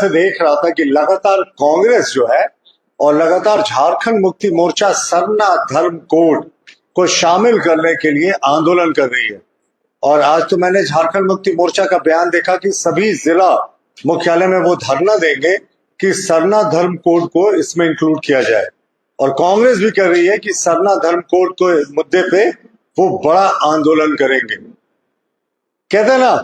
से देख रहा था कि लगातार कांग्रेस जो है और लगातार झारखंड मुक्ति मोर्चा सरना धर्म कोड को शामिल करने के लिए आंदोलन कर रही है। और आज तो मैंने झारखंड मुक्ति मोर्चा का बयान देखा कि सभी जिला मुख्यालय में वो धरना देंगे कि सरना धर्म कोड को इसमें इंक्लूड किया जाए। और कांग्रेस भी कर रही है कि सरना धर्म कोड को मुद्दे पे वो बड़ा आंदोलन करेंगे। कहते हैं ना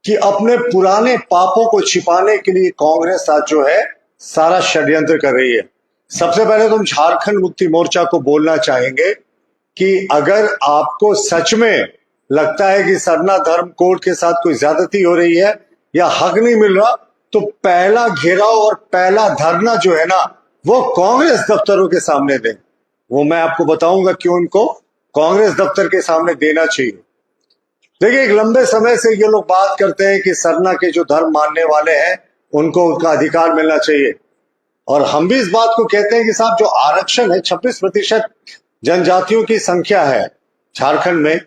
कि अपने पुराने पापों को छिपाने के लिए कांग्रेस आज जो है सारा षड्यंत्र कर रही है। सबसे पहले तुम झारखंड मुक्ति मोर्चा को बोलना चाहेंगे कि अगर आपको सच में लगता है कि सरना धर्म कोड के साथ कोई ज्यादती हो रही है या हक नहीं मिल रहा, तो पहला घेराव और पहला धरना जो है ना वो कांग्रेस दफ्तरों के सामने दें। वो मैं आपको बताऊंगा क्यों उनको कांग्रेस दफ्तर के सामने देना चाहिए। देखिए, एक लंबे समय से ये लोग बात करते हैं कि सरना के जो धर्म मानने वाले हैं उनको उनका अधिकार मिलना चाहिए। और हम भी इस बात को कहते हैं कि साहब जो आरक्षण है 26% जनजातियों की संख्या है झारखंड में,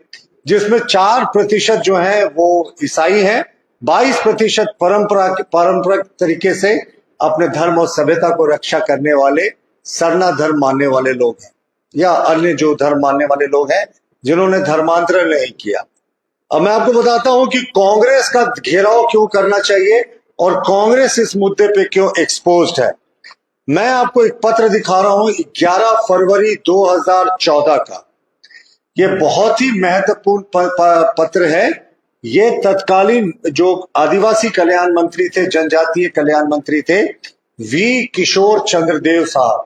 जिसमें 4% जो है वो ईसाई हैं, 22% पारंपरिक तरीके से अपने धर्म और सभ्यता को रक्षा करने वाले सरना धर्म मानने वाले लोग हैं, या अन्य जो धर्म मानने वाले लोग हैं जिन्होंने धर्मांतरण नहीं किया। अब मैं आपको बताता हूं कि कांग्रेस का घेराव क्यों करना चाहिए और कांग्रेस इस मुद्दे पे क्यों एक्सपोज्ड है। मैं आपको एक पत्र दिखा रहा हूं 11 फरवरी 2014 का। ये बहुत ही महत्वपूर्ण पत्र है। ये तत्कालीन जो आदिवासी कल्याण मंत्री थे, जनजातीय कल्याण मंत्री थे, वी किशोर चंद्रदेव साहब।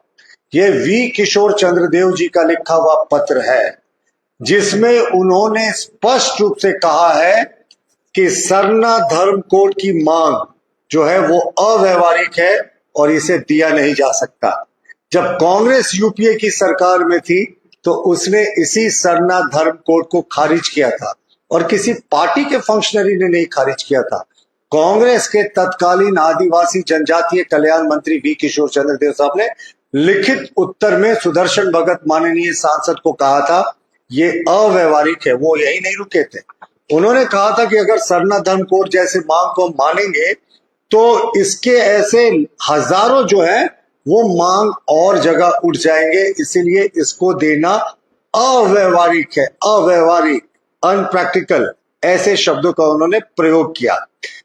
ये वी किशोर चंद्रदेव जी का लिखा हुआ पत्र है, जिसमें उन्होंने स्पष्ट रूप से कहा है कि सरना धर्म कोड की मांग जो है वो अव्यवहारिक है और इसे दिया नहीं जा सकता। जब कांग्रेस यूपीए की सरकार में थी तो उसने इसी सरना धर्म कोड को खारिज किया था और किसी पार्टी के फंक्शनरी ने नहीं खारिज किया था। कांग्रेस के तत्कालीन आदिवासी जनजातीय कल्याण मंत्री वी किशोर चंद्रदेव साहब ने लिखित उत्तर में सुदर्शन भगत माननीय सांसद को कहा था ये अव्यवहारिक है। वो यही नहीं रुके थे, उन्होंने कहा था कि अगर सरना धर्म कोड जैसे मांग को हम मानेंगे तो इसके ऐसे हजारों जो है वो मांग और जगह उठ जाएंगे, इसीलिए इसको देना अव्यवहारिक है, अव्यवहारिक, अनप्रैक्टिकल, ऐसे शब्दों का उन्होंने प्रयोग किया।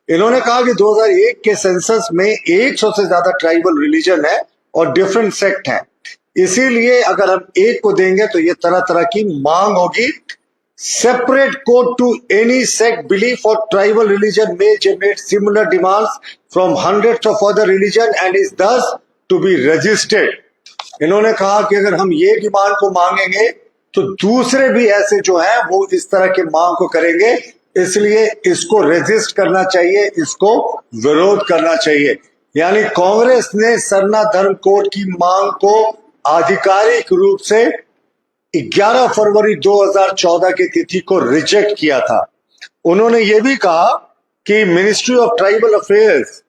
इन्होंने कहा कि 2001 के सेंसस में 100 से ज्यादा ट्राइबल रिलीजन है और डिफरेंट सेक्ट है, इसीलिए अगर हम एक को देंगे तो ये तरह तरह की मांग होगी। Separate code to any sect, belief और tribal religion may generate similar demands from hundreds of other religion and is thus to be resisted। इन्होंने कहा कि अगर हम ये डिमांड को मांगेंगे तो दूसरे भी ऐसे जो है वो इस तरह के मांग को करेंगे, इसलिए इसको रेजिस्ट करना चाहिए, इसको विरोध करना चाहिए। यानी कांग्रेस ने सरना धर्म कोड की मांग को आधिकारिक रूप से 11 फरवरी 2014 की तिथि को रिजेक्ट किया था। उन्होंने ये भी कहा कि मिनिस्ट्री ऑफ ट्राइबल अफेयर्स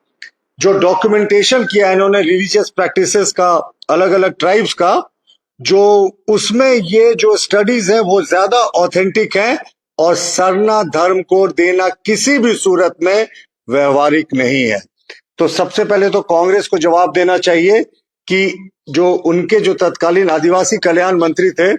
जो डॉक्यूमेंटेशन किया इन्होंने रिलीजियस प्रैक्टिसेस का, अलग अलग ट्राइब्स का, जो उसमें ये जो स्टडीज है वो ज्यादा ऑथेंटिक है और सरना धर्म कोड देना किसी भी सूरत में व्यवहारिक नहीं है। तो सबसे पहले तो कांग्रेस को जवाब देना चाहिए कि जो उनके जो तत्कालीन आदिवासी कल्याण मंत्री थे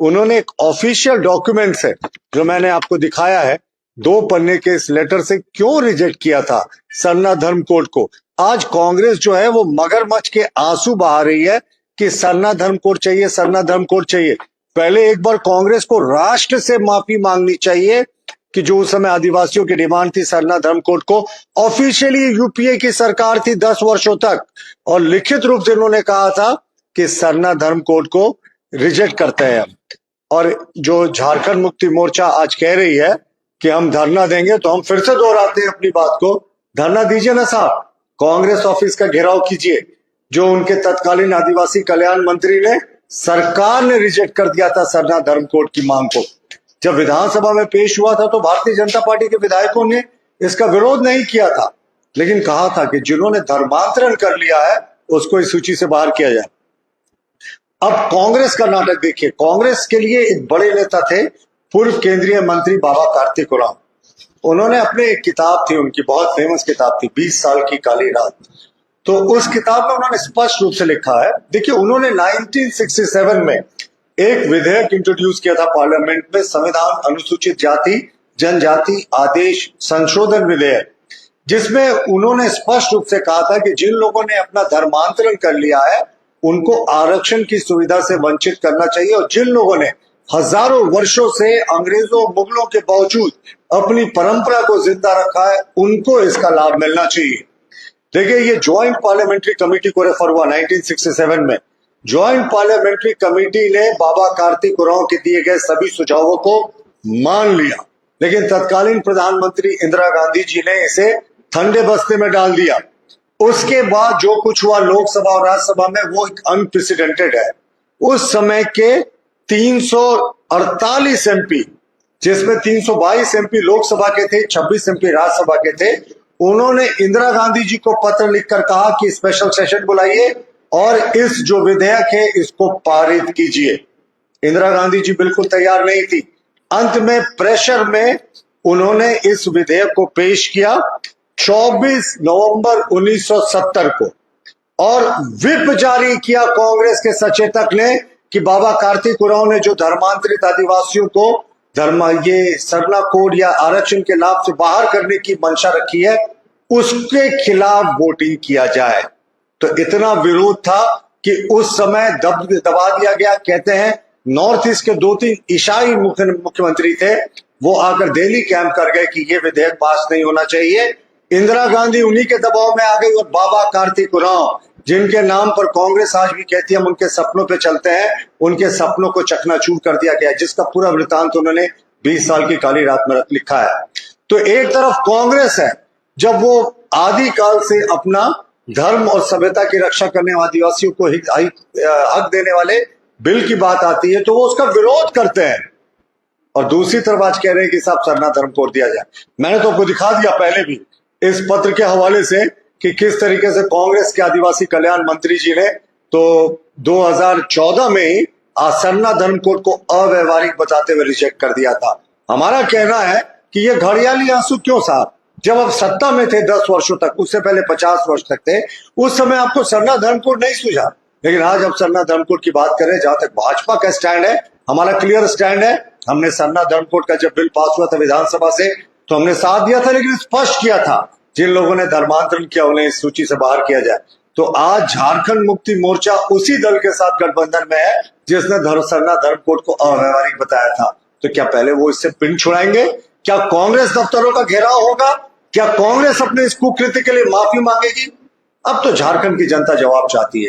उन्होंने एक ऑफिशियल डॉक्यूमेंट से, जो मैंने आपको दिखाया है 2 पन्ने के इस लेटर से, क्यों रिजेक्ट किया था सरना धर्म कोड को। आज कांग्रेस जो है वो मगरमच्छ के आंसू बहा रही है कि सरना धर्म कोड चाहिए, सरना धर्म कोड चाहिए। पहले एक बार कांग्रेस को राष्ट्र से माफी मांगनी चाहिए कि जो उस समय आदिवासियों की डिमांड थी सरना धर्म कोड को। ऑफिशियली यूपीए की सरकार थी 10 वर्षों तक और लिखित रूप से उन्होंने कहा था कि सरना धर्म कोड को रिजेक्ट करते हैं। और जो झारखंड मुक्ति मोर्चा आज कह रही है कि हम धरना देंगे, तो हम फिर से दोहराते हैं अपनी बात को, धरना दीजिए ना साहब, कांग्रेस ऑफिस का घेराव कीजिए। जो उनके तत्कालीन आदिवासी कल्याण मंत्री ने, सरकार ने रिजेक्ट कर दिया था सरना धर्म कोड की मांग को। जब विधानसभा में पेश हुआ था तो भारतीय जनता पार्टी के विधायकों ने इसका विरोध नहीं किया था, लेकिन कहा था कि जिन्होंने धर्मांतरण कर लिया है उसको इस सूची से बाहर किया जाए। अब कांग्रेस का नाटक देखिए। कांग्रेस के लिए एक बड़े नेता थे पूर्व केंद्रीय मंत्री बाबा कार्तिक उरांव। उन्होंने अपने एक किताब थी, उनकी बहुत फेमस किताब थी 20 साल की काली रात। तो उस किताब में उन्होंने स्पष्ट रूप से लिखा है, देखिए उन्होंने 1967 में एक विधेयक इंट्रोड्यूस किया था पार्लियामेंट में, संविधान अनुसूचित जाति जनजाति आदेश संशोधन विधेयक, जिसमें उन्होंने स्पष्ट रूप से कहा था कि जिन लोगों ने अपना धर्मांतरण कर लिया है उनको आरक्षण की सुविधा से वंचित करना चाहिए, और जिन लोगों ने हजारों वर्षों से अंग्रेजों मुगलों के बावजूद अपनी परंपरा को जिंदा रखा है उनको इसका लाभ मिलना चाहिए। देखिए ये ज्वाइंट पार्लियामेंट्री कमेटी को रेफर हुआ 1967 में। ज्वाइंट पार्लियामेंट्री कमेटी ने बाबा कार्तिक उरांव के दिए गए सभी सुझावों को मान लिया, लेकिन तत्कालीन प्रधानमंत्री इंदिरा गांधी जी ने इसे ठंडे बस्ते में डाल दिया। उसके बाद जो कुछ हुआ लोकसभा और राज्यसभा में वो एक अनप्रेसिडेंटेड है। उस समय के 348 एमपी, जिसमें 322 एमपी लोकसभा के थे, 26 एमपी राज्यसभा के थे, उन्होंने इंदिरा गांधी जी को पत्र लिखकर कहा कि स्पेशल सेशन बुलाइए और इस जो विधेयक है इसको पारित कीजिए। इंदिरा गांधी जी बिल्कुल तैयार नहीं थी। अंत में प्रेशर में उन्होंने इस विधेयक को पेश किया 24 नवंबर 1970 को, और व्हिप जारी किया कांग्रेस के सचेतक ने कि बाबा कार्तिक उरांव ने जो धर्मांतरित आदिवासियों को ये सरना कोड या आरक्षण के लाभ से बाहर करने की मंशा रखी है उसके खिलाफ वोटिंग किया जाए। तो इतना विरोध था कि उस समय दबा दिया गया। कहते हैं नॉर्थ ईस्ट के 2-3 ईसाई मुख्यमंत्री थे, वो आकर दिल्ली कैंप कर गए कि ये विधेयक पास नहीं होना चाहिए। इंदिरा गांधी उन्हीं के दबाव में आ गई, और बाबा कार्तिक उरांव जिनके नाम पर कांग्रेस आज भी कहती है हम उनके सपनों पे चलते हैं, उनके सपनों को चकनाचूर कर दिया गया, जिसका पूरा वृतांत उन्होंने 20 साल की काली रात में लिखा है। तो एक तरफ कांग्रेस है, जब वो आदिकाल से अपना धर्म और सभ्यता की रक्षा करने आदिवासियों को हक देने वाले बिल की बात आती है तो वो उसका विरोध करते हैं, और दूसरी तरफ आज कह रहे हैं कि साहब सरना धर्म कोड दिया जाए। मैंने तो आपको दिखा दिया पहले भी इस पत्र के हवाले से कि किस तरीके से कांग्रेस के आदिवासी कल्याण मंत्री जी ने तो 2014 में ही सरना धर्म कोड को अव्यवहारिक बताते हुए रिजेक्ट कर दिया था। हमारा कहना है कि ये घड़ियाली आंसू क्यों साहब, जब आप सत्ता में थे 10 वर्षों तक, उससे पहले 50 वर्ष तक थे, उस समय आपको सरना धर्म कोड नहीं सूझा, लेकिन आज आप सरना धर्म कोड की बात करें, जहां तक भाजपा का स्टैंड है, हमारा क्लियर स्टैंड है। हमने सरना धर्म कोड का जब बिल पास हुआ था विधानसभा से तो हमने साथ दिया था, लेकिन स्पष्ट किया था जिन लोगों ने धर्मांतरण किया उन्हें इस सूची से बाहर किया जाए। तो आज झारखंड मुक्ति मोर्चा उसी दल के साथ गठबंधन में है जिसने सरना धर्म कोड को अव्यवहारिक बताया था। तो क्या पहले वो इससे पिन छुड़ाएंगे? क्या कांग्रेस दफ्तरों का घेराव होगा? क्या कांग्रेस अपने इस कुकृत्य के लिए माफी मांगेगी? अब तो झारखंड की जनता जवाब चाहती है।